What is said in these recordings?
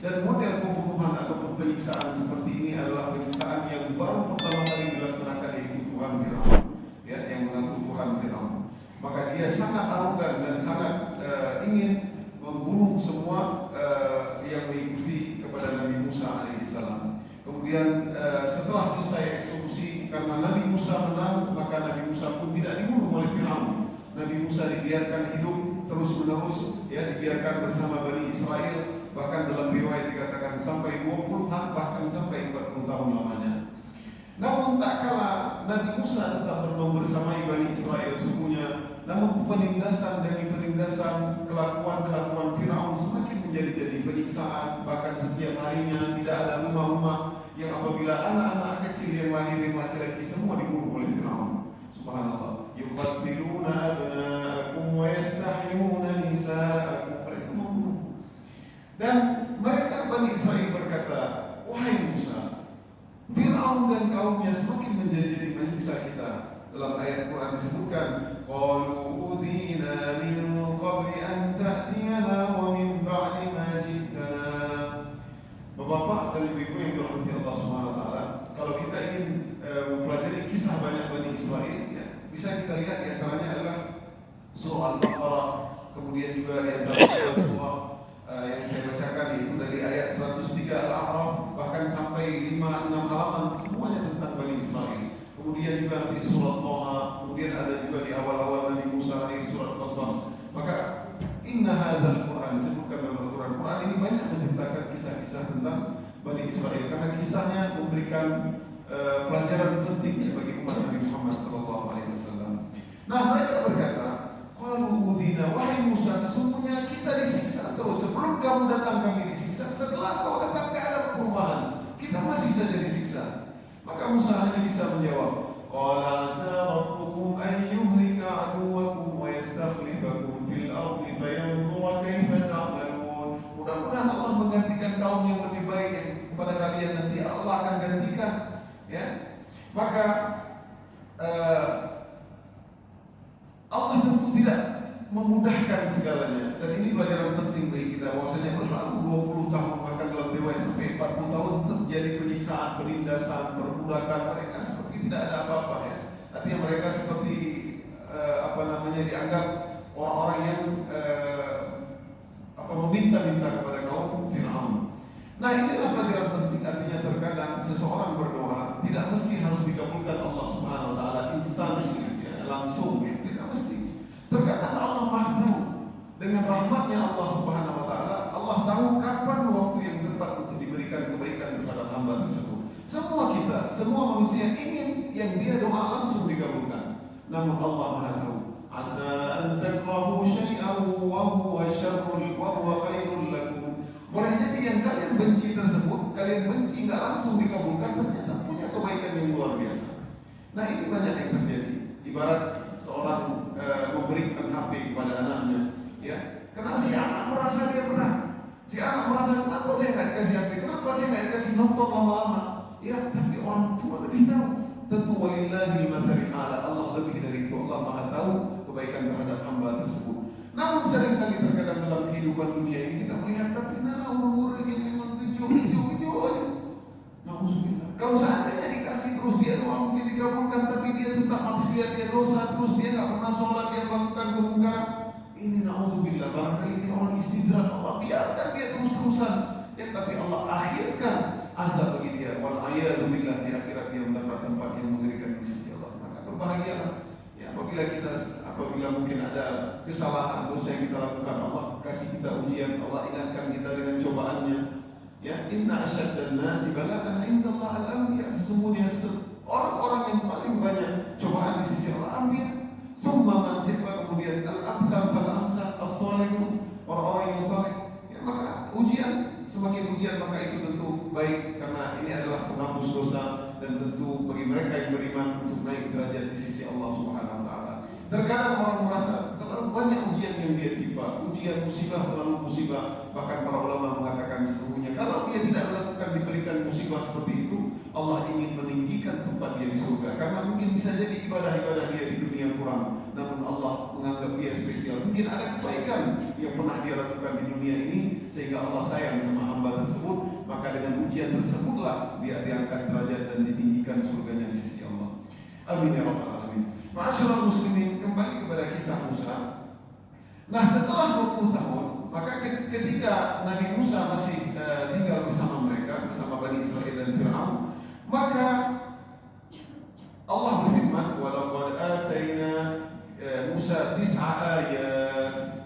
Dan model pembunuhan ataupun penyiksaan seperti ini adalah penyiksaan yang baru pertama kali dilaksanakan, yaitu Tuhan Firaun, ya, yang mengaku Tuhan Firaun. Maka dia sangat arogan dan sangat ingin membunuh semua yang mengikuti kepada Nabi Musa alaihissalam. Kemudian setelah selesai eksekusi, karena Nabi Musa menang, maka Nabi Musa pun tidak dibunuh oleh Firaun. Nabi Musa dibiarkan hidup terus menerus, ya, dibiarkan bersama Bani Israel. Bahkan dalam riwayat dikatakan sampai 20 tahun, bahkan sampai 40 tahun lamanya. Namun tak kala Nabi Musa tetap bersamai Bani Israel semuanya, namun penindasan demi penindasan, kelakuan Firaun semakin menjadi penyiksaan. Bahkan setiap harinya tidak ada rumah-rumah yang apabila anak-anak kecil yang lahir laki-laki semua dibunuh oleh Firaun. Subhanallah. Yuqatiluna abna'akum wa yastahyuna nisa'akum. Mereka membunuh. Dan mereka Bani Israel berkata, wahai Musa, Firaun dan kaumnya semakin menjadi menyiksa kita. Dalam ayat Quran disebutkan, qalu udhina min qabli an ta'tiyana wa min ba'di ma ji'tana. Bapak-bapak dan ibu-ibu yang dirahmati Allah Subhanahu wa taala, kalau kita ingin mempelajari kisah banyak Bani Israel, ya, bisa kita lihat di antaranya adalah surah Al-Baqarah, kemudian juga di antara surah yang saya bacakan itu dari ayat 103 Al-A'raf bahkan sampai 5-6 halaman semuanya tentang Bani Israel. Kemudian juga nanti surat Thaha, kemudian ada juga di awal-awal Nabi Musa di surat Qasas. Maka inna hadzal Quran, disebutkan dalam Al-Quran. Quran ini banyak menceritakan kisah-kisah tentang Bani Israel karena kisahnya memberikan pelajaran penting bagi umat Nabi Muhammad SAW. Nah, mereka berkata, qalu udhina, wahai Musa, sesungguhnya kita disiksa terus. Sebelum kamu datang kami disiksa, setelah kau datang tidak ada perubahan, kita masih saja disiksa. Maka Musa hanya bisa menjawab, qala asa rabbukum an yuhlika aduwakum wa yastakhlifakum fil ardi fayanzura kaifa ta'malun. Mudah-mudahan Allah menggantikan kaum yang lebih baik yang kepada kalian nanti Allah akan gantikan, ya. Maka Allah tentu tidak memudahkan segalanya. Dan ini pelajaran penting bagi kita, bahwasanya berlalu 20 tahun, bahkan dalam riwayat sampai 40 tahun terjadi penyiksaan, penindasan, perbudakan. Mereka seperti tidak ada apa-apa, ya. Tapi mereka seperti dianggap orang-orang yang meminta-minta kepada kaum Firaun. Nah, inilah pelajaran penting. Artinya terkadang seseorang berdoa tidak mesti harus dikabulkan Allah Subhanahu wa taala instansi, ya, langsung, ya. Tidak mesti. Terkadang Allah Maha tahu. Dengan rahmatnya Allah Subhanahu wa taala, Allah tahu kapan waktu yang tepat untuk diberikan kebaikan kepada hamba tersebut. Semua kita, semua manusia ingin yang dia doa langsung dikabulkan. Namun Allah Maha tahu. Asa an takrahu syai'an wa huwa syarrun wa huwa khairul lakum. Boleh jadi yang kalian benci tersebut, kalian benci enggak langsung dikabulkan, ternyata punya kebaikan yang luar biasa. Nah, ini banyak yang terjadi. Ibarat seorang memberikan HP kepada anaknya, ya. Karena si anak merasa dia berat. Si anak merasa, kenapa saya nggak dikasih HP? Kenapa saya nggak dikasih nonton lama-lama? Ya, tapi orang tua lebih tahu. Tentu walillahil matsalul a'la. Allah lebih dari itu. Allah Maha tahu kebaikan terhadap hamba tersebut. Namun seringkali terkadang dalam kehidupan dunia ini kita melihat, tapi orang-orang yang memang gejo aja. Nauzubillah. Kalau seandainya dikasih terus dia doa mungkin dikabulkan, tapi dia tetap maksiat, dia dosa terus, dia nggak pernah sholat, dia melakukan kemungkaran. Ini nauzubillah, barangkali ini orang istidrak. Allah biarkan dia terus-terusan, ya, tapi Allah akhirkan azab bagi dia. Wal a'yadu billah, di akhirat dia mendapat tempat yang mengerikan di sisi Allah. Maka berbahagialah, ya, apabila mungkin ada kesalahan, dosa yang kita lakukan, Allah kasih kita ujian, Allah ingatkan kita dengan cobaannya. Ya, inna asyaddan nasi bala'an indallah al-anbiya. Sesungguhnya orang-orang yang paling banyak cobaan di sisi Allah anbiya. Summa man sifat, kemudian al-amsal fal-amsal as-salihun, orang-orang yang saleh. Ya, maka semakin ujian maka itu tentu baik, karena ini adalah penghapus dosa dan tentu bagi mereka yang beriman untuk naik derajat di sisi Allah Subhanahu wa taala. Terkadang orang merasa terlalu banyak ujian yang dia timpa, ujian musibah melalui musibah. Bahkan para ulama mengatakan sesungguhnya kalau dia tidak melakukan diberikan musibah seperti itu, Allah ingin meninggikan tempat dia di surga. Karena mungkin bisa jadi ibadah-ibadah dia di dunia kurang, namun Allah menganggap dia spesial. Mungkin ada kebaikan yang pernah dia lakukan di dunia ini sehingga Allah sayang sama hamba hamba tersebut, maka dengan ujian tersebutlah dia diangkat derajat dan ditinggikan surganya di sisi Allah. Amin ya rabbal alamin. Ma'asyiral muslimin, kembali kepada kisah Musa. Nah, setelah 20 tahun, maka ketika Nabi Musa masih tinggal bersama mereka, bersama Bani Israel dan Fir'aun, maka Allah berfirman, "Walaqad atayna Musa 9 ayat."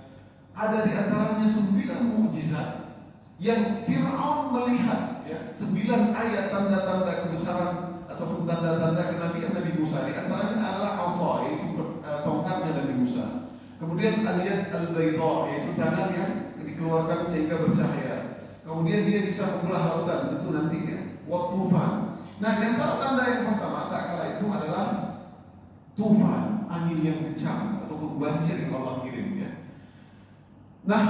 Ada di antaranya 9 mukjizat yang Fir'aun melihat, ya, 9 ayat tanda-tanda kebesaran ataupun tanda-tanda kenabian Nabi Musa. Di antaranya adalah asa, yaitu tongkatnya Nabi Musa. Kemudian al-yad al-bayda, yaitu tangan yang dikeluarkan sehingga bercahaya. Kemudian dia bisa membelah lautan, tentu nanti ya, wa tufan. Nah, di antara tanda yang pertama tak kala itu adalah tufan, angin yang kencang ataupun banjir yang Allah kirim, ya. Nah,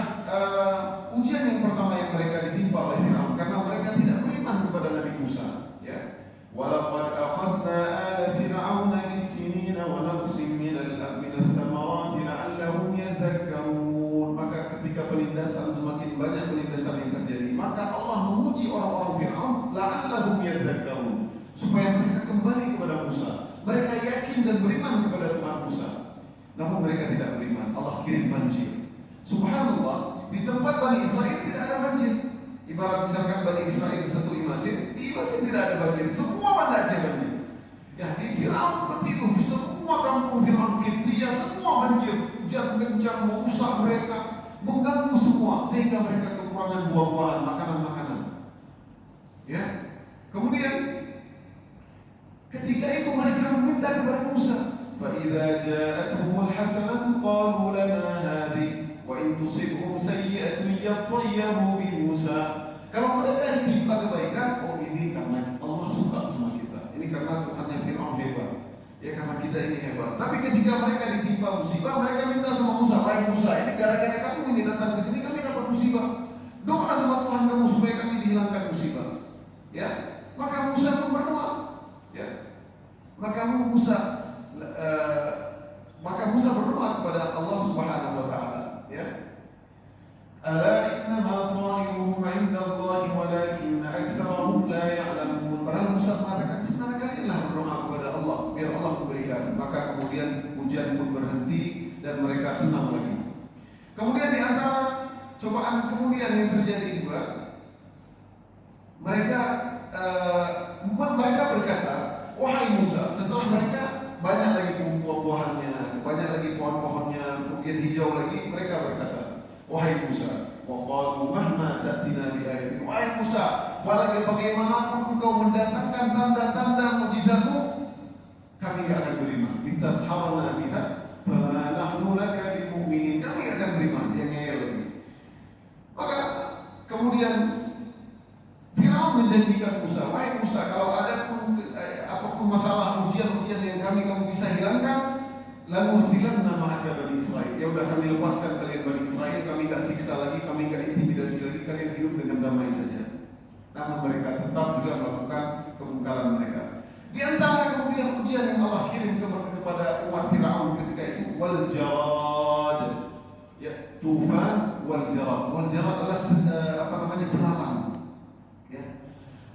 ujian yang pertama yang mereka ditimpa oleh Fir'aun karena mereka tidak beriman kepada Nabi Musa, ya. Walaqad akhadna ala fir'auna bis-sinina wa naqsim minal thamarati la'allahum yadhakkarun. Maka ketika penindasan, semakin banyak penindasan yang terjadi, maka Allah menguji orang-orang Fir'aun la'allahum yadhakkarun, supaya mereka kembali kepada Musa. Mereka yakin dan beriman kepada Tuhan Musa, namun mereka tidak beriman. Allah kirim banjir. Subhanallah, di tempat Bani Israel tidak ada banjir. Ibarat misalkan Bani Israel satu Imasin, di Imasin tidak ada banjir. Semua Banda Aceh banjir. Ya, di Fir'aun seperti itu. Semua kampung Fir'aun, Kiptia, semua banjir. Hujan kencang merusak mereka, mengganggu semua, sehingga mereka kekurangan buah-buahan, makanan-makanan. Ya. Kemudian ketika itu mereka meminta kepada Musa, فَإِذَا جَاءَتْهُمُ الْحَسَنَةُ قَالُوا لَنَا هَذِهِ وَإِنْ تُصِبْهُمْ سَيِّئَةٌ يَطَّيَّرُوا بِمُوسَى. Kalau mereka ditimpa kebaikan, oh ini karena Allah suka sama kita, ini karena Tuhannya Fir'aun hebat, ya karena kita ini hebat. Tapi ketika mereka ditimpa musibah, mereka minta sama Musa, "Wahai Musa, ini gara-gara kamu ini datang ke sini kami dapat musibah. Doa sama Tuhan kamu supaya kami dihilangkan musibah." Ya, maka Musa pun berdoa. Ya, maka Musa berdoa kepada Allah Subhanahu wa taala, ya. Ala innama ta'iruhum 'inda Allah walakin aktsarahum la ya'lamun. Padahal Musa mengatakan sebenarnya kalianlah berdoa kepada Allah biar Allah memberikan. Maka kemudian hujan pun berhenti dan mereka senang lagi. Kemudian di antara cobaan kemudian yang terjadi juga, mereka berkata, "Wahai Musa," setelah mereka banyak lagi buah-buahannya, banyak lagi pohon-pohonnya, kemudian hijau lagi, mereka berkata, "Wahai Musa, wa qalu mahma ta'tina bi ayatin." Wahai Musa, walau bagaimanapun engkau mendatangkan tanda-tanda mukjizatmu, kami tidak akan beriman. Litasharna biha fama nahnu laka bimu'minin. Kami tidak akan beriman. Dia ngeyel lagi. Maka kemudian Fir'aun menjanjikan Musa, "Wahai Musa, kalau ada apapun masalah ujian-ujian yang kamu bisa hilangkan, lanursilanna ma'aka Bani Israel." Ya udah, kami lepaskan kalian Bani Israel, kami enggak siksa lagi, kami enggak intimidasi lagi, kalian hidup dengan damai saja. Namun mereka tetap juga melakukan kemungkaran mereka. Di antara kemudian ujian yang Allah kirim kepada umat Fir'aun ketika itu, wal jarad. Ya, tufan wal jarad. Wal jarad adalah belalang. Ya.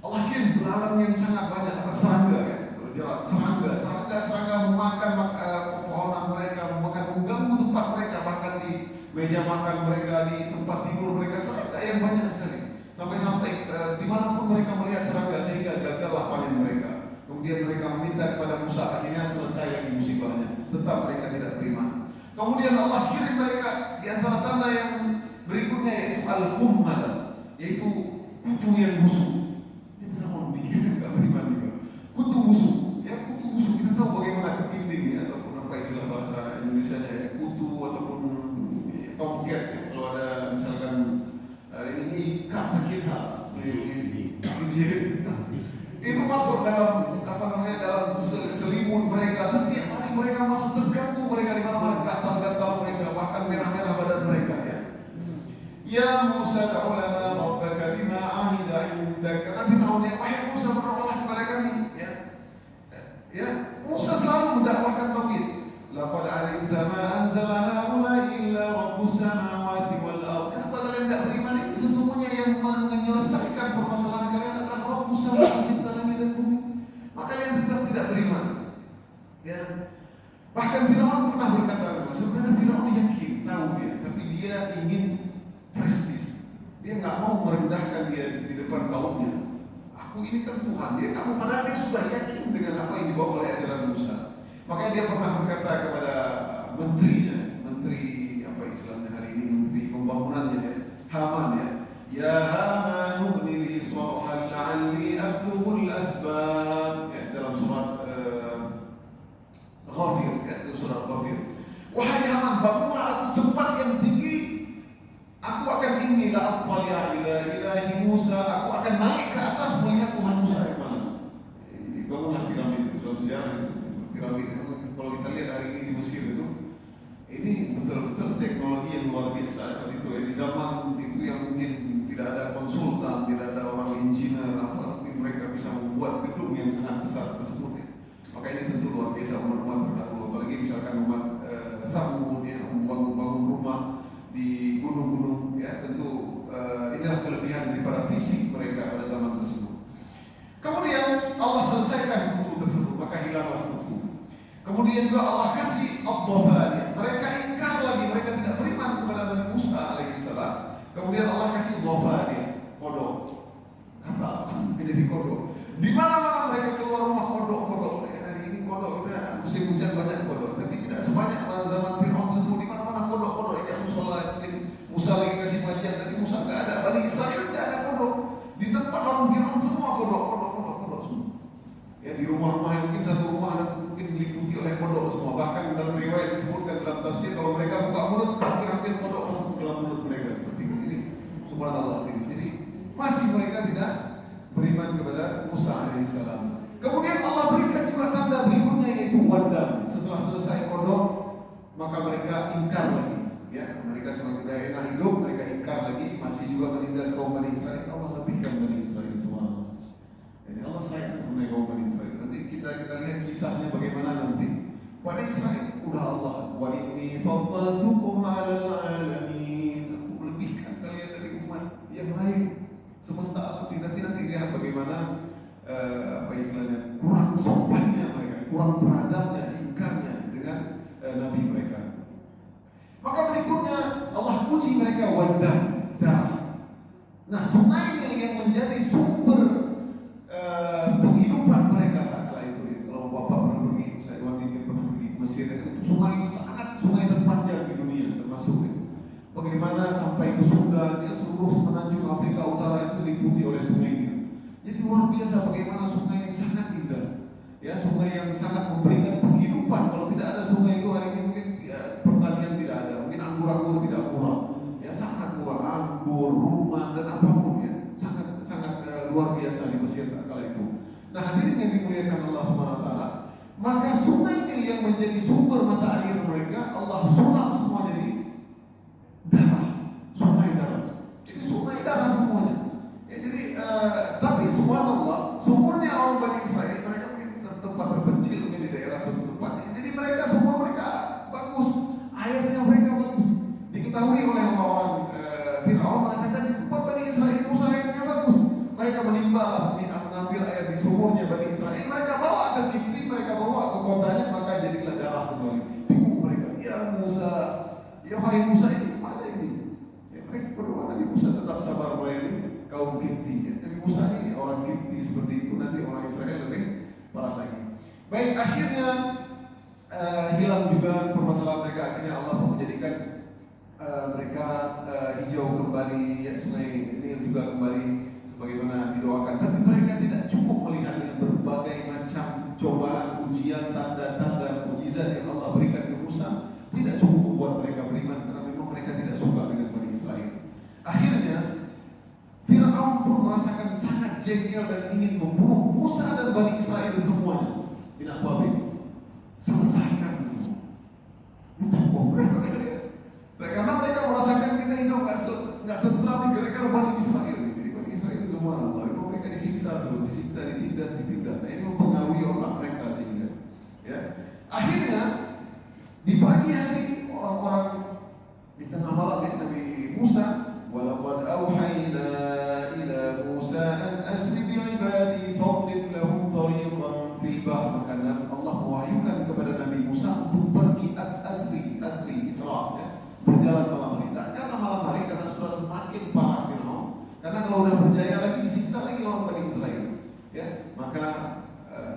Allah kirim belalang yang sangat banyak, serangga, ya. Serangga memakan pepohonan mereka, mengganggu tempat mereka, bahkan di meja makan mereka, di tempat tidur mereka, serangga yang banyak sekali. Sampai-sampai dimanapun mereka melihat serangga, sehingga gagallah panen mereka. Kemudian mereka meminta kepada Musa, akhirnya selesai lagi musibahnya. Tetap mereka tidak beriman. Kemudian Allah kirim mereka di antara tanda yang berikutnya, yaitu al-qummal, yaitu kutu yang busuk. Ini benar orang bikin nggak beriman juga. Kutu busuk. Kita tahu bagaimana kepinding, ya, ataupun apa istilah bahasa Indonesia ya, kutu ataupun tomcat, ya. Kalau ada misalkan ini ikat kita, itu masuk dalam dalam selimut mereka. Setiap hari mereka masuk, terganggu mereka di mana-mana, gatal-gatal mereka, bahkan merah-merah badan mereka, ya. Ya Musa, da'u lana rabbaka bima 'ahida 'indak. Kata Fir'aun, "Ya wahai Musa, berdoalah kepada kami." Ya, Musa selalu mendakwahkan tauhid. Laqad 'alimta ma anzala haula illa rabbus samawati wal ardh. Kenapa kalian tidak beriman? Ini sesungguhnya yang menyelesaikan permasalahan kalian adalah Rabbus Samawati pencipta langit dan bumi, maka kalian tetap tidak beriman. Ya. Bahkan Firaun pernah berkata, sebenarnya Firaun yakin, tahu dia, tapi dia ingin prestis. Dia nggak mau merendahkan dia di depan kaumnya. Aku ini kan Tuhan, dia nggak mau, padahal dia sudah yakin dengan apa yang dibawa oleh ajaran Musa. Makanya dia pernah berkata kepada menterinya, menteri apa istilahnya hari ini, menteri pembangunannya ya, Haman ya. Ya Haman ibni li sarhan la'alli ablughul asbab, ya, dalam surat Ghafir, ya, dalam surat Ghafir. Wahai Haman, bangunlah aku tempat yang tinggi. Aku akan ingin la attali'a ila ilahi Musa. Aku akan naik ke atas melihat Tuhan Musa yang mana. Ini bangunlah piramid itu dalam sejarah itu. Piramid kalau kita lihat hari ini di Mesir itu, ini betul-betul teknologi yang luar biasa seperti itu. Di zaman itu yang mungkin tidak ada konsultan, tidak ada orang engineer apa, tapi mereka bisa membuat gedung yang sangat besar tersebut. Ya. Maka ini tentu luar biasa umat-umat terdahulu. Apalagi misalkan umat Thamud yang membangun rumah di gunung-gunung, ya tentu inilah kelebihan daripada fisik mereka pada zaman tersebut. Kemudian Allah selesaikan kutu tersebut, maka hilanglah kutu. Kemudian juga Allah kasih ad-dhafani. Mereka ingkar lagi, mereka tidak beriman kepada Nabi Musa alaihissalam. Kemudian Allah kasih dhafani, kodok. Kata menjadi kodok. Di mana-mana mereka keluar rumah kodok. Ya, hari ini kodok, ya, musim hujan banyak kodok, tapi tidak sebanyak pada zaman Firaun tersebut. Di mana-mana kodok. Ya musola, mungkin Musa lagi kasih pengajian, tapi Musa nggak ada. Bani Israel tidak ada kodok. Di tempat orang Firaun semua kodok semua. Ya di rumah-rumah yang mungkin satu rumah mungkin diliputi oleh kodok semua. Bahkan dalam riwayat disebutkan dalam tafsir kalau mereka buka mulut, hampir kodok masuk ke dalam mulut mereka seperti itu. Jadi subhanallah. Jadi masih mereka tidak beriman kepada Musa alaihissalam. Kemudian Allah berikan juga tanda berikutnya yaitu wadam. Setelah selesai kodok, maka mereka ingkar lagi. Ya, mereka semakin tidak enak hidup, mereka ingkar lagi, masih juga menindas kaum Bani Israel. Allah lebihkan Bani Israel subhanallah. Jadi Allah sayang kepada kaum Bani Israel. Nanti kita lihat kisahnya bagaimana nanti. Bani Israel udah Allah, wa inni faddaltukum 'alal 'alamin. Aku lebihkan kalian dari umat yang lain semesta alam. Tapi nanti lihat bagaimana apa istilahnya, kurang sopannya mereka, kurang beradabnya, ingkarnya dengan nabi mereka. Maka berikutnya Allah puji mereka wadam, darah. Nah, sungai yang menjadi sumber penghidupan mereka tak kala itu. Ya. Kalau Bapak pernah pergi, saya pernah pergi ke Mesir, itu sungai terpanjang di dunia termasuk. Ya. Bagaimana sampai ke Sudan, ya, seluruh semenanjung Afrika Utara itu diliputi oleh sungai itu. Jadi luar biasa bagaimana sungai yang sangat indah. Ya, sungai yang sangat memberikan penghidupan. Kalau tidak ada sungai itu hari ini mungkin ya, pertanian tidak ada, mungkin anggur tidak kurang. Ya, sangat kurang anggur, rumah dan apapun ya. Sangat luar biasa di Mesir kala itu. Nah, hadirin yang dimuliakan Allah Subhanahu wa taala, maka sungai Nil yang menjadi sumber mata air mereka Allah sulap semua jadi darah, sungai darah. Jadi sungai darah semuanya. Ya, jadi tapi subhanallah, sumurnya orang Bani Israel mereka mungkin tempat terpencil mungkin di daerah suatu tempat. Jadi mereka sumur mereka bagus, airnya mereka bagus. Diketahui oleh orang-orang Firaun mengatakan di tempat Bani Israel Musa airnya bagus. Mereka menimba, mengambil air di sumurnya Bani Israel. Mereka bawa ke Kipti, mereka bawa ke kotanya, maka jadilah darah kembali. Bingung mereka, ya Musa, ya wahai Musa ini mana ini? Ya, mereka berdoa Nabi Musa tetap sabar melayani kaum Kipti. Ya. Nabi Musa ini orang Kipti seperti itu, nanti orang Israel lebih parah lagi. Baik, akhirnya hilang juga permasalahan mereka. Akhirnya Allah menjadikan mereka hijau kembali, ya, sungai Nil juga kembali sebagaimana didoakan. Tapi mereka tidak cukup melihat dengan berbagai macam cobaan, ujian, tanda-tanda, mukjizat yang Allah berikan ke Musa. Tidak cukup membuat mereka beriman karena memang mereka tidak suka dengan Bani Israel. Akhirnya Firaun pun merasakan sangat jengkel dan ingin membunuh Musa dan Bani Israel semuanya. Tidak apa-apa, selesaikan dulu. Karena mereka merasakan kita hidup nggak tentram di gara-gara Bani Israel. Jadi Bani Israel semua Allah. Itu mereka disiksa dulu, ditindas. Nah, ini mempengaruhi otak mereka sehingga. Ya. Akhirnya di pagi hari orang-orang di tengah malam Nabi Musa, walaqad auhayna kalau udah berjaya lagi disiksa lagi orang Bani Israel. Ya, maka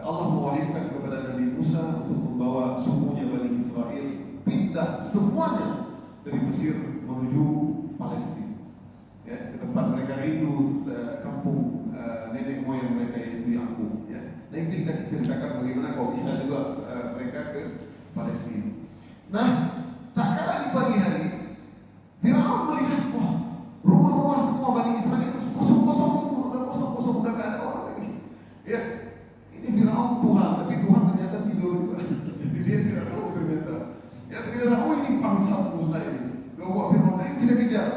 Allah mewahyukan kepada Nabi Musa untuk membawa sukunya Bani Israel pindah semuanya dari Mesir menuju Palestina. Ya, ke tempat mereka rindu, kampung nenek moyang mereka yaitu Yakub. Ya, nanti kita ceritakan bagaimana kok bisa juga mereka ke Palestina. Nah, tak kalah di pagi hari, Firaun melihat, wah, rumah-rumah semua Bani Israel kosong-kosong semua, kosong-kosong, udah gak ada orang lagi. Ya, ini Firaun Tuhan, tapi Tuhan ternyata tidur juga. Jadi dia tidak tahu ternyata. Ya ternyata, oh ini pangsa Musa ini. Lalu Firaun, ayo kita kejar.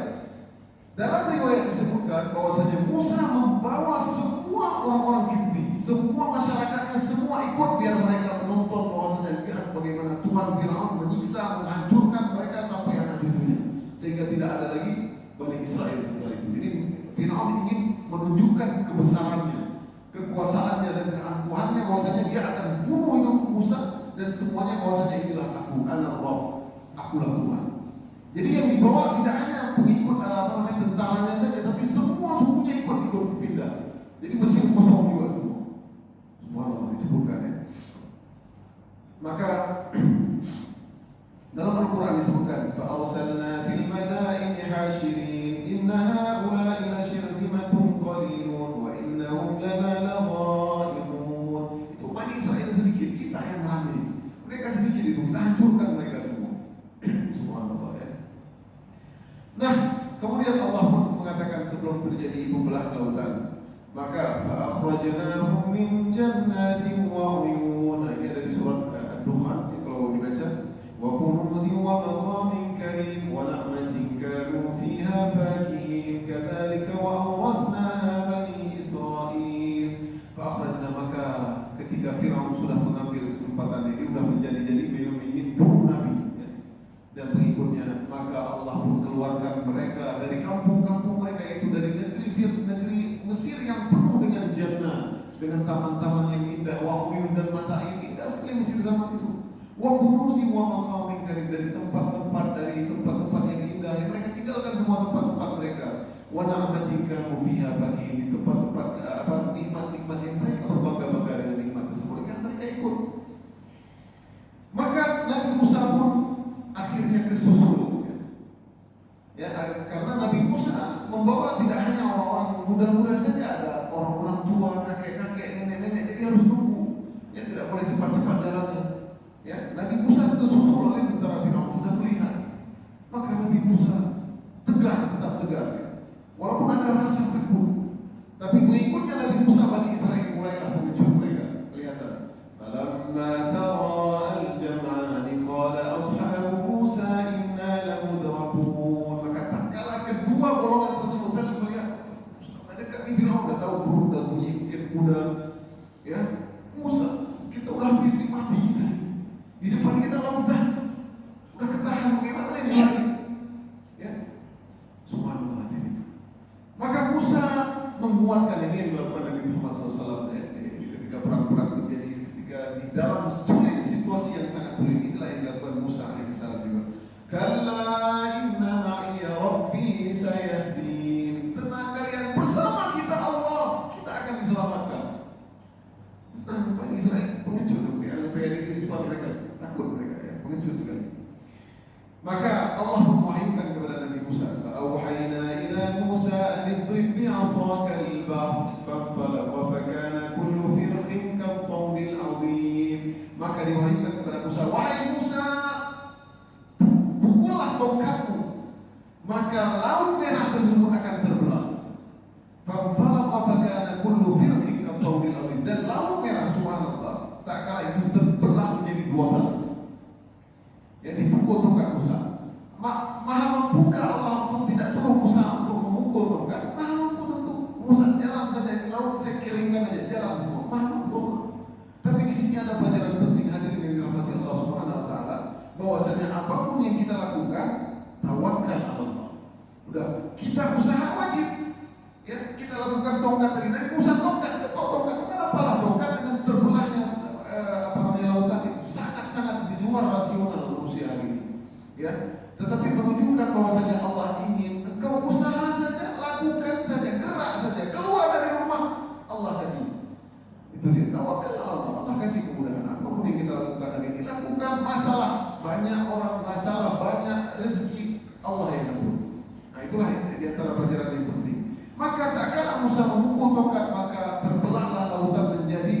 Dalam riwayat disebutkan bahwasanya Musa membawa semua orang-orang Kipti, semua masyarakatnya, semua ikut biar mereka menonton bahwasanya lihat bagaimana Tuhan Firaun menyiksa, menghancurkan mereka sampai anak cucunya, sehingga tidak ada lagi Bani Israel setelah itu. Jadi Firaun ingin menunjukkan kebesarannya, kekuasaannya dan keangkuhannya, bahwasanya dia akan bunuh hidup Musa dan semuanya, bahwasanya inilah aku, Allah, akulah Tuhan. Jadi yang dibawa tidak hanya pengikut tentaranya saja, tapi semua sukunya ikut pindah. Jadi Mesir kosong juga semua Allah disebutkan ya. Maka dalam Al-Quran disebutkan, فَأَرْسَلْنَا فِي الْمَدَائِنِ حَاشِرِينَ إِنَّ هَؤُلَاءِ لَشِرْذِمَةٌ قَلِيلُونَ وَإِنَّهُمْ لَنَا لَغَائِظُونَ. Itu Bani Israel sedikit, kita yang ramai. Mereka sedikit itu, kita hancurkan mereka semua. Subhanallah ya. Nah, kemudian Allah mengatakan sebelum terjadi pembelah lautan, maka فَأَخْرَجْنَاهُمْ مِنْ جَنَّاتٍ وَعُيُونٍ. Ini ada di surat Ad-Dukhan kalau dibaca. وَكُنُوزٍ وَمَقَامٍ كَرِيمٍ وَنَعْمَةٍ كَانُوا فِيهَا فَاكِهِينَ كَذَلِكَ وَأَوْرَثْنَاهَا بَنِي إِسْرَائِيلَ. فَأَخْرَجْنَا, maka ketika Firaun sudah mengambil kesempatan ini, sudah menjadi-jadi beliau ingin bunuh Nabi dan pengikutnya, maka Allah mengeluarkan mereka dari kampung-kampung mereka, itu dari negeri Mesir yang penuh dengan jannah, dengan taman-taman yang indah, wa'uyun dan mata air indah sekali Mesir zaman itu. Wa kunuzi wa maqamin karim, dari tempat-tempat yang indah yang mereka tinggalkan semua tempat-tempat mereka. Wa na'matin kanu fiha fakihin, di tempat-tempat nikmat-nikmat yang mereka berbangga-bangga dengan nikmat tersebut yang mereka ikut. Maka Nabi Musa pun akhirnya kesusul. Ya, karena Nabi Musa membawa tidak hanya orang-orang muda-muda saja, ada orang-orang tua, kakek-kakek, nenek-nenek, jadi harus tunggu. Ya, tidak boleh cepat-cepat jalannya. Ya, Nabi Musa tersusul oleh tentara Firaun, sudah melihat. Maka Nabi Musa tetap tegar. Walaupun ada rasa takut, tapi mengikutnya Nabi Musa, Bani Israel mulailah mengejar mereka. Kelihatan. Falamma tara al-jam'ani qala ashabu Musa inna lamudrakun. Maka tatkala kedua golongan tersebut saling melihat, sudah dekat nih Firaun, sudah tahu burung dan bunyi kuda. Ya, Musa, kita udah habis mati kita. Di depan kita lautan, udah ketahan, bagaimana ini lagi? Ya, subhanallah. Maka Musa menguatkan, ini yang dilakukan Nabi Muhammad SAW ya, ketika perang-perang terjadi, ketika di dalam sulit, situasi yang sangat sulit, inilah yang dilakukan Musa alaihissalam juga. Kalla inna ma'iya rabbi sayahdin. Tenang kalian, bersama kita Allah, kita akan diselamatkan. Tenang, Bani Israel pengecut ya, PRI sifat mereka. Takut mereka ya, pengecut sekali. Maka Allah mewahyukan kepada Nabi Musa, "Fa'auhayna ila Musa an idrib bi'asaka al-bahr fanfalaqa fakana kullu firqin kattawdil 'azim." Maka diwahyukan kepada Musa, "Wahai Musa, pukullah tongkatmu, maka laut merah tersebut akan terbelah. Fanfalaqa fakana kullu firqin kattawdil 'azim." Dan laut merah, subhanallah, tak kala itu terbelah menjadi 12. Ya, dipukul tongkat Musa. Maha mampukah Allah untuk tidak suruh Musa untuk memukul tongkat? Maha mampu tentu. Musa jalan saja di laut, saya keringkan aja, jalan semua. Maha mampu. Tapi di sini ada pelajaran penting, hadirin yang dirahmati Allah Subhanahu Wa Taala, bahwasanya apapun yang kita lakukan, tawakal Allah. Udah, kita usaha wajib. Ya, kita lakukan tongkat dari Nabi Musa, tongkat apalah tongkat dengan terbelahnya lautan itu sangat-sangat di luar rasional manusia hari ini. Ya, tetapi menunjukkan bahwasanya Allah ingin engkau usaha saja, lakukan saja, gerak saja. Itu dia, tawakal Allah, Allah kasih kemudahan. Apapun yang kita lakukan hari ini, lakukan. Masalah banyak orang, masalah banyak rezeki, Allah yang atur. Nah itulah di antara pelajaran yang penting. Maka tak kala Musa memukul tongkat, maka terbelahlah lautan menjadi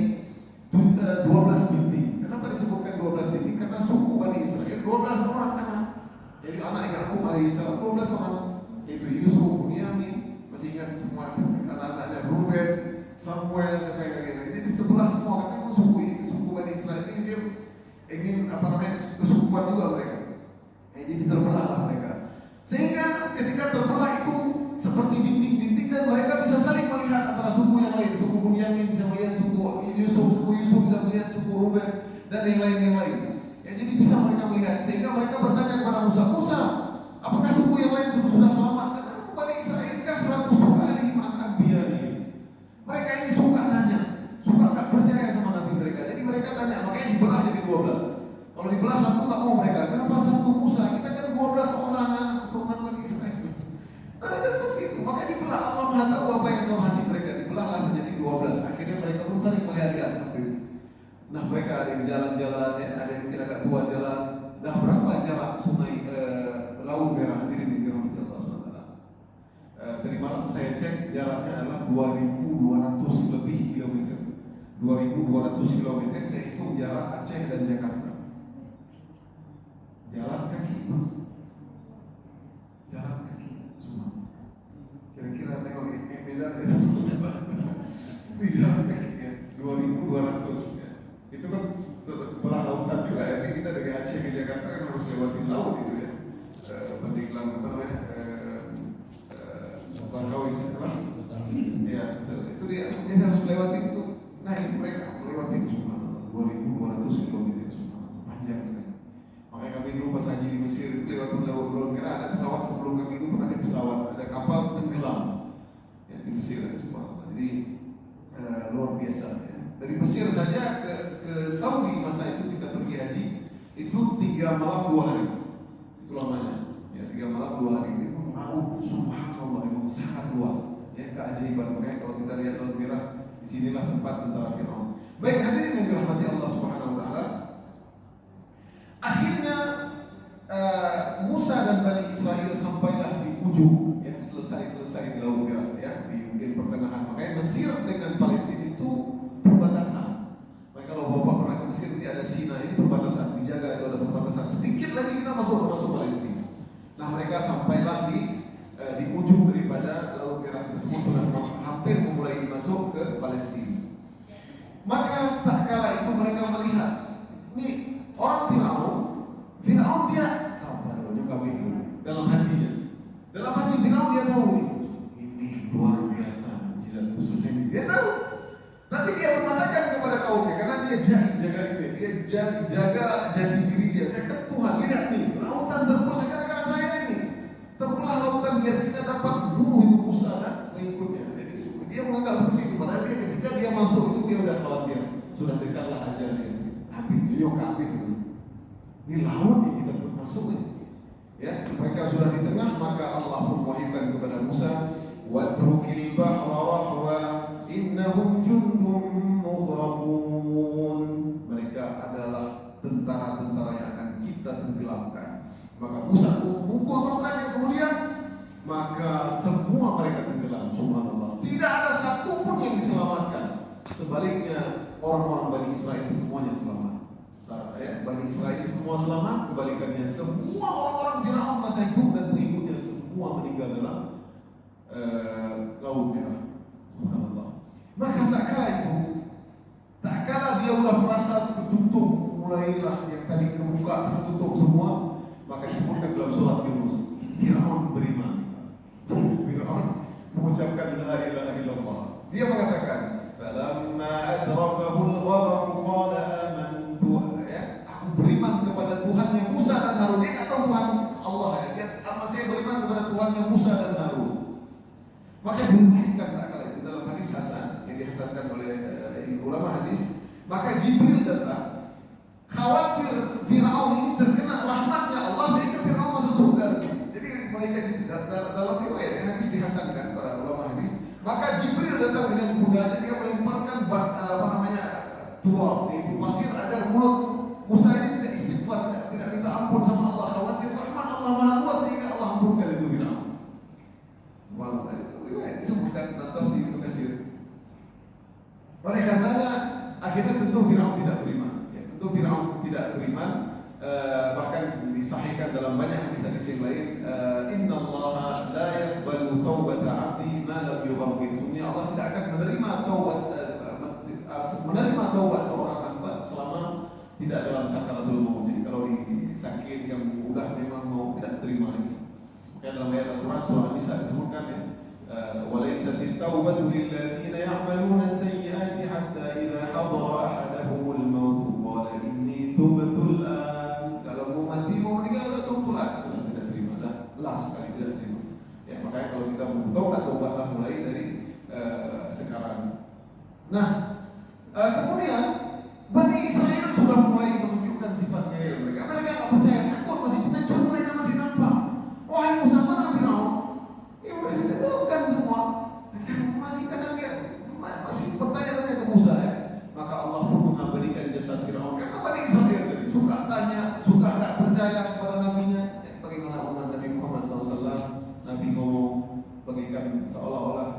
12 titik. Kenapa disebutkan 12 titik? Karena suku Bani Israel 12 orang anak. Jadi anak Yakub alaihissalam 12 orang, yaitu Yusuf, Bunyamin, masih ingat semua anak-anaknya, Ruben, Samuel, siapa yang lain. Jadi setelah semua karena suku Bani Israel ini dia ingin kesukuan juga mereka. Jadi terbelahlah mereka. Sehingga ketika terbelah itu seperti dinding-dinding dan mereka bisa saling melihat antara suku yang lain. Suku Bunyamin bisa melihat suku Yusuf bisa melihat suku Ruben dan yang lain. Jadi bisa mereka melihat. Sehingga mereka bertanya kepada Musa, apakah suku yang lain sudah selamat? Karena Bani Israel kasratus su'alihim an anbiya'ihim. Mereka ini suka nanya, suka gak percaya sama nabi mereka. Jadi mereka tanya, makanya dibelah jadi 12. Kalau dibelah satu gak mau mereka. Kenapa satu Musa? Kita kan 12 orang anak keturunan Bani Israel. Mereka seperti itu. Makanya dibelah, Allah Maha tahu apa yang dalam hati mereka. Dibelahlah menjadi 12. Akhirnya mereka pun saling melihat-lihat sampai. Nah mereka ada yang jalan-jalan, ada yang tidak agak kuat jalan. Nah berapa jarak sungai Laut Merah hadirin di rahmat Allah SWT. Tadi malam saya cek jaraknya adalah 2.200 lebih kilometer. 2.200 kilometer. Saya hitung jarak Aceh dan Jakarta. Jalan kaki, jalan kaki semua. Kira-kira tengok Medan ini jalan kaki ya, 2.200 ya. Itu kan belah lautan juga. Jadi kita dari Aceh ke Jakarta kan harus lewatin laut itu ya. Pendiklan apa namanya? Langkawi setelah. Ya, itu dia harus melewati itu. Nah ini mereka melewati cuma 2.200 km semua, panjang sekali. Makanya kami dulu pas haji di Mesir itu lewat Laut Merah, ada pesawat sebelum kami itu pernah ada pesawat, ada kapal tenggelam ya, di Mesir semua. Jadi luar biasa ya. Dari Mesir saja ke Saudi masa itu kita pergi haji itu 3 malam 2 hari. Itu lamanya. Ya 3 malam 2 hari. Itu laut subhanallah memang sangat luas. Ya keajaiban. Makanya kalau kita lihat Laut Merah, disinilah tempat tentara Firaun. Baik hadirin yang dirahmati Allah Subhanahu wa taala. Akhirnya Musa dan Bani Israel sampailah di ujung, ya selesai di Laut Merah, ya di pertengahan. Makanya Mesir dengan Palestina itu perbatasan. Maka kalau bapak pernah ke Mesir, nanti ada Sinai, ini perbatasan, dijaga itu ada perbatasan. Sedikit lagi kita masuk Palestina. Nah mereka sampailah di ujung daripada Laut Merah tersebut, sudah hampir memulai masuk ke Palestina. Maka tak kala itu mereka melihat, nih orang Firaun dia barunya kami dalam hatinya. Dalam hati Firaun dia tahu ini luar biasa mujizat Musa ini. Dia tahu. Tapi dia mengatakan kepada kaumnya karena dia jaga jati diri dia. Saya kata Tuhan, lihat nih, lautan terbelah gara-gara saya ini. Terbelah lautan biar kita dapat bunuh Musa dan mengikutnya. Jadi dia menganggap seperti itu. Padahal dia ketika dia masuk itu dia udah khawatir. Sudah dekatlah ajalnya. Api, nyok api dulu. Ini laut yang kita termasuk ini. Ya, mereka sudah di tengah, maka Allah mewahyukan kepada Musa, "Watrukil bahra rahwa innahum jundun mughraqun." Mereka adalah tentara-tentara yang akan kita tenggelamkan. Maka Musa memukul tongkatnya, kemudian maka semua mereka tenggelam. Subhanallah. Tidak ada satu pun yang diselamatkan. Sebaliknya orang-orang Bani Israel semuanya selamat. Ya, Bani Israel semua selamat, kebalikannya semua orang-orang Firaun masa itu dan pengikutnya semua meninggal dalam Laut Merah. Subhanallah. Maka tak kala dia udah merasa tertutup, mulailah yang tadi kebuka tertutup semua, maka disebutkan dalam surat Yunus, Firaun beriman. Firaun mengucapkan la ilaha illallah. Dia mengatakan, "Falamma adrakahul gharam qala amantu." Beriman kepada Tuhan yang Musa dan Harun. Dia kata Tuhan Allah ya. Dia saya beriman kepada Tuhan yang Musa dan Harun. Maka diriwayatkan tak kala itu dalam hadis Hasan yang dihasankan oleh ulama hadis. Maka Jibril datang, khawatir Firaun ini terkena rahmatnya Allah sehingga Firaun masuk surga. Jadi malaikat dalam riwayat yang hadis dihasankan para ulama hadis. Maka Jibril datang dengan kudanya, dia melemparkan turab, yaitu pasir agar mulut Musa ini tidak istighfar, tidak minta ampun sama Allah, khawatir rahmat Allah Maha Luas sehingga Allah ampunkan itu Firaun. Subhanallah, riwayat disebutkan dalam tafsir Ibnu Katsir. Oleh karenanya akhirnya tentu Firaun tidak beriman. Ya, tentu Firaun tidak beriman. Bahkan disahihkan dalam banyak hadis-hadis yang lain, innallaha la yaqbalu taubata 'abdi ma lam yughargir. Sesungguhnya Allah tidak akan menerima taubat seorang hamba selama tidak dalam sakaratul maut. Jadi kalau sakit yang udah memang mau tidak terima lagi. Maka dalam ayat Al-Qur'an surah An-Nisa disebutkan ya, walaysatit taubatu lil ladzina ya'maluna as-sayyi'ati hatta idza hadara ahadahumul maut qala inni tubtu al-an. Kalau mau mati mau meninggal sudah tubtu sudah tidak terima, dah last sekali tidak terima. Ya, makanya kalau kita mau taubatlah mulai dari sekarang. Nah, kemudian Bani Israel sudah mulai menunjukkan sifatnya ya mereka. Mereka tak percaya, takut masih pengecut, mereka masih nampak. Wahai Musa, mana Firaun? Ya udah kita jawabkan semua. Mereka masih kadang masih bertanya-tanya ke Musa ya. Maka Allah pun mengabadikan jasad Firaun. Karena Bani Israel tadi suka tanya, suka tak percaya kepada nabinya. Ya, bagaimana umat Nabi Muhammad SAW, Nabi ngomong bagaikan seolah-olah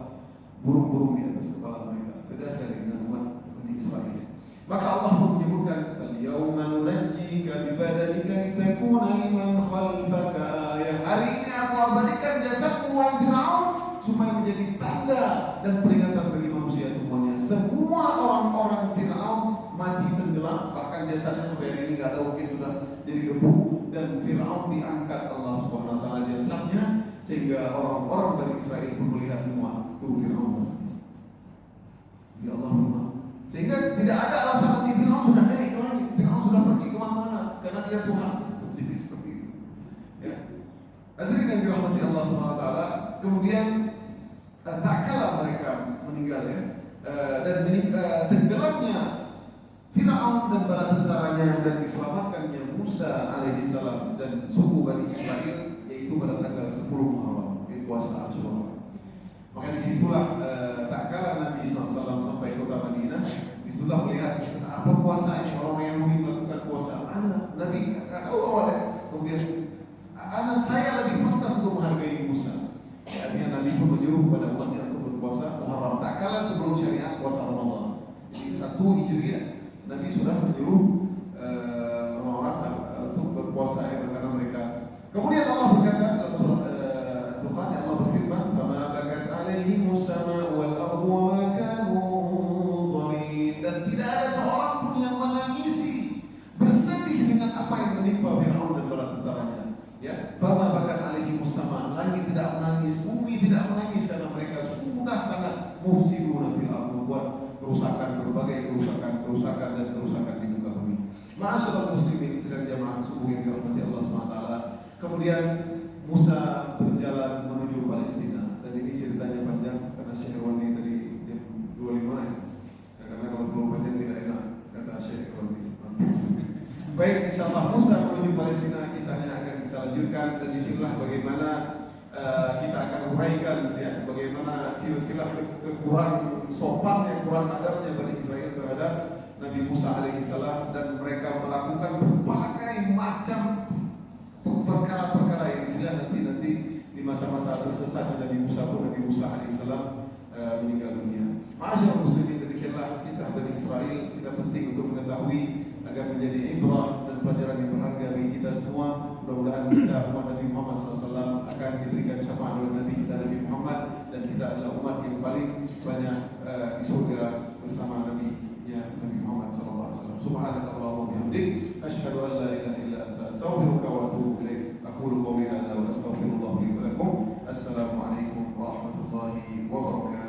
burung-burung di atas kepala mereka. Beda sekali dengan umat Bani Israel. Maka Allah pun menyebutkan al-yawma nunajjika bi badanika litakuna liman khalfaka ayah. Hari ini aku abadikan jasadmu wahai Firaun supaya menjadi tanda dan peringatan bagi manusia semuanya. Semua orang-orang Firaun mati tenggelam, bahkan jasadnya sampai hari ini enggak tahu mungkin sudah jadi debu, dan Firaun diangkat Allah Subhanahu wa taala jasadnya sehingga orang-orang Bani Israel pun melihat semua tuh Firaun. Ya Allah, sehingga tidak ada alasan nanti Firaun sudah naik ke langit, Firaun sudah pergi kemana-mana karena dia Tuhan. Jadi seperti itu. Ya. Hadirin yang dirahmati Allah SWT. Kemudian tak kala mereka meninggal ya, dan tenggelamnya Firaun dan bala tentaranya dan diselamatkannya Musa alaihissalam dan suku Bani Israel, yaitu pada tanggal 10 Muharram, puasa Asyura. Maka disitulah tak kala Nabi SAW sampai kota Madinah, disitulah melihat apa puasa ini, orang Yahudi melakukan puasa. Nabi nggak tahu awalnya. Kemudian saya lebih pantas untuk menghargai Musa. Artinya Nabi pun menyuruh kepada umatnya untuk berpuasa Muharram. Tak kala sebelum syariat puasa Ramadan. Jadi 1 Hijriah Nabi sudah menyuruh orang-orang untuk berpuasa karena mereka. Kemudian Allah berkata dalam surat Dukhan, Allah berfirman, "Fama bakat alaihimus sama'u wal ardu wa ma kanu munzirin." Dan tidak ada seorang pun yang menangisi, bersedih dengan apa yang menimpa Firaun dan bala tentaranya. Ya, fama bakat alaihimus sama', langit tidak menangis, bumi tidak menangis karena mereka sudah sangat mufsiduna fil ardi, membuat kerusakan, berbagai kerusakan dan kerusakan di muka bumi. Ma'asyiral muslimin sedang jamaah subuh yang dirahmati Allah SWT. Kemudian Musa berjalan menuju Palestina, dan ini ceritanya panjang karena Syekh Irwandi tadi jam 25 ya. Karena kalau terlalu panjang tidak enak kata Syekh Irwandi. Baik, insyaallah Musa menuju Palestina, kisahnya akan kita lanjutkan, dan disinilah bagaimana kita akan uraikan ya, bagaimana silsilah kurang sopannya, kurang adabnya Bani Israel terhadap Nabi Musa alaihissalam, dan mereka melakukan berbagai macam perkara-perkara yang disinilah nanti di masa-masa tersesat Nabi Musa alaihissalam meninggal dunia. Ma'asyiral muslimin, demikianlah kisah Bani Israel. Kita penting untuk mengetahui agar menjadi ibrah dan pelajaran yang berharga bagi kita semua. Mudah-mudahan kita umat Nabi Muhammad SAW akan diberikan syafaat oleh Nabi kita Nabi Muhammad, dan kita adalah umat yang paling banyak di surga bersama Nabi Muhammad SAW. Subhanakallahumma wa bihamdik, asyhadu an la ilaha illa anta, astaghfiruka wa atubu ilaik. Aqulu qawli hadza wa astaghfirullah li wa lakum. Assalamualaikum warahmatullahi wabarakatuh.